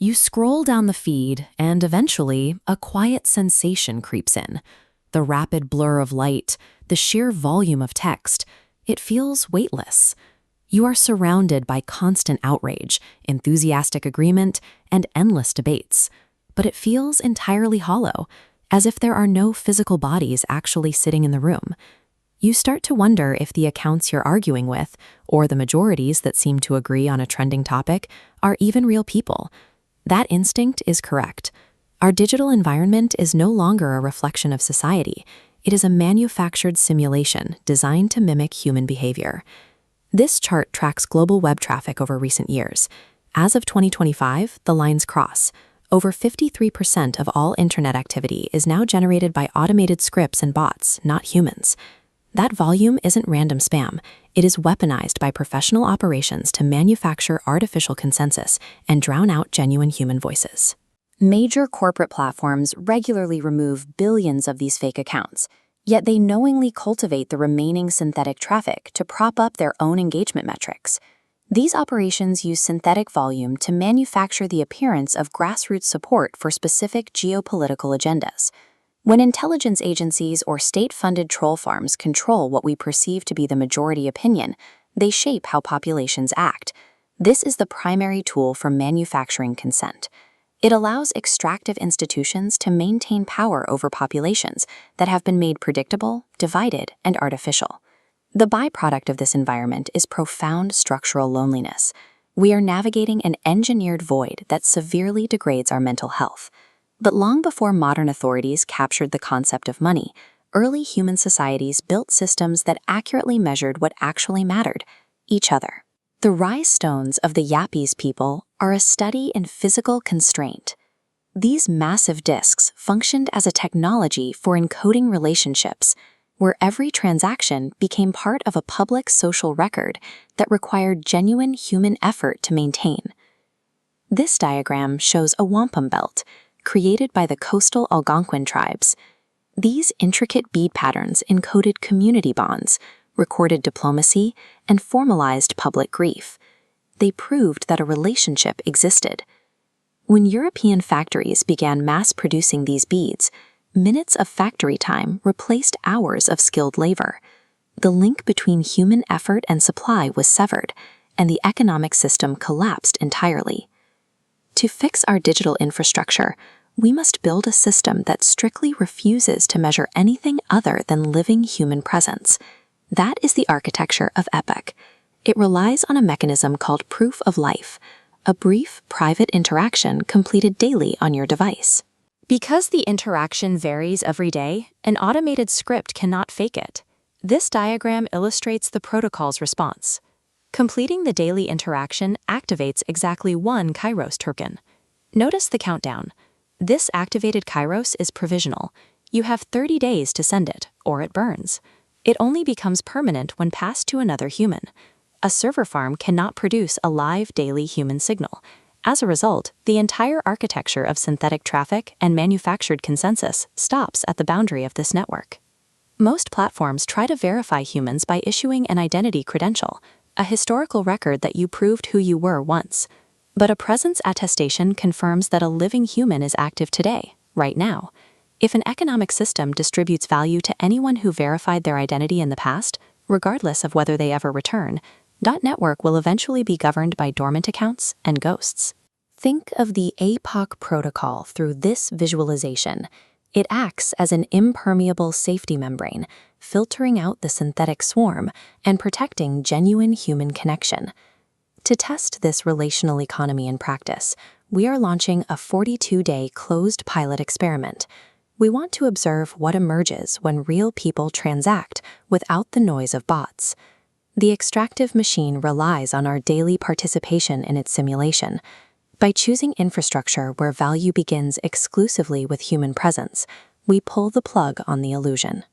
You scroll down the feed, and eventually, a quiet sensation creeps in. The rapid blur of light, the sheer volume of text. It feels weightless. You are surrounded by constant outrage, enthusiastic agreement, and endless debates. But it feels entirely hollow, as if there are no physical bodies actually sitting in the room. You start to wonder if the accounts you're arguing with, or the majorities that seem to agree on a trending topic, are even real people. That instinct is correct. Our digital environment is no longer a reflection of society. It is a manufactured simulation designed to mimic human behavior. This chart tracks global web traffic over recent years. As of 2025, the lines cross. Over 53% of all internet activity is now generated by automated scripts and bots, not humans. That volume isn't random spam. It is weaponized by professional operations to manufacture artificial consensus and drown out genuine human voices. Major corporate platforms regularly remove billions of these fake accounts, yet they knowingly cultivate the remaining synthetic traffic to prop up their own engagement metrics. These operations use synthetic volume to manufacture the appearance of grassroots support for specific geopolitical agendas. When intelligence agencies or state-funded troll farms control what we perceive to be the majority opinion, they shape how populations act. This is the primary tool for manufacturing consent. It allows extractive institutions to maintain power over populations that have been made predictable, divided, and artificial. The byproduct of this environment is profound structural loneliness. We are navigating an engineered void that severely degrades our mental health. But long before modern authorities captured the concept of money, early human societies built systems that accurately measured what actually mattered: each other. The rise stones of the Yapese people are a study in physical constraint. These massive disks functioned as a technology for encoding relationships, where every transaction became part of a public social record that required genuine human effort to maintain. This diagram shows a wampum belt, created by the coastal Algonquin tribes. These intricate bead patterns encoded community bonds, recorded diplomacy, and formalized public grief. They proved that a relationship existed. When European factories began mass-producing these beads, minutes of factory time replaced hours of skilled labor. The link between human effort and supply was severed, and the economic system collapsed entirely. To fix our digital infrastructure, we must build a system that strictly refuses to measure anything other than living human presence. That is the architecture of ÄPOCH. It relies on a mechanism called proof of life, a brief, private interaction completed daily on your device. Because the interaction varies every day, an automated script cannot fake it. This diagram illustrates the protocol's response. Completing the daily interaction activates exactly one Kairos token. Notice the countdown. This activated Kairos is provisional. You have 30 days to send it, or it burns. It only becomes permanent when passed to another human. A server farm cannot produce a live daily human signal. As a result, the entire architecture of synthetic traffic and manufactured consensus stops at the boundary of this network. Most platforms try to verify humans by issuing an identity credential, a historical record that you proved who you were once. But a presence attestation confirms that a living human is active today, right now. If an economic system distributes value to anyone who verified their identity in the past, regardless of whether they ever return, that network will eventually be governed by dormant accounts and ghosts. Think of the aepoch protocol through this visualization. It acts as an impermeable safety membrane, filtering out the synthetic swarm and protecting genuine human connection. To test this relational economy in practice, we are launching a 42-day closed pilot experiment. We want to observe what emerges when real people transact without the noise of bots. The extractive machine relies on our daily participation in its simulation. By choosing infrastructure where value begins exclusively with human presence, we pull the plug on the illusion.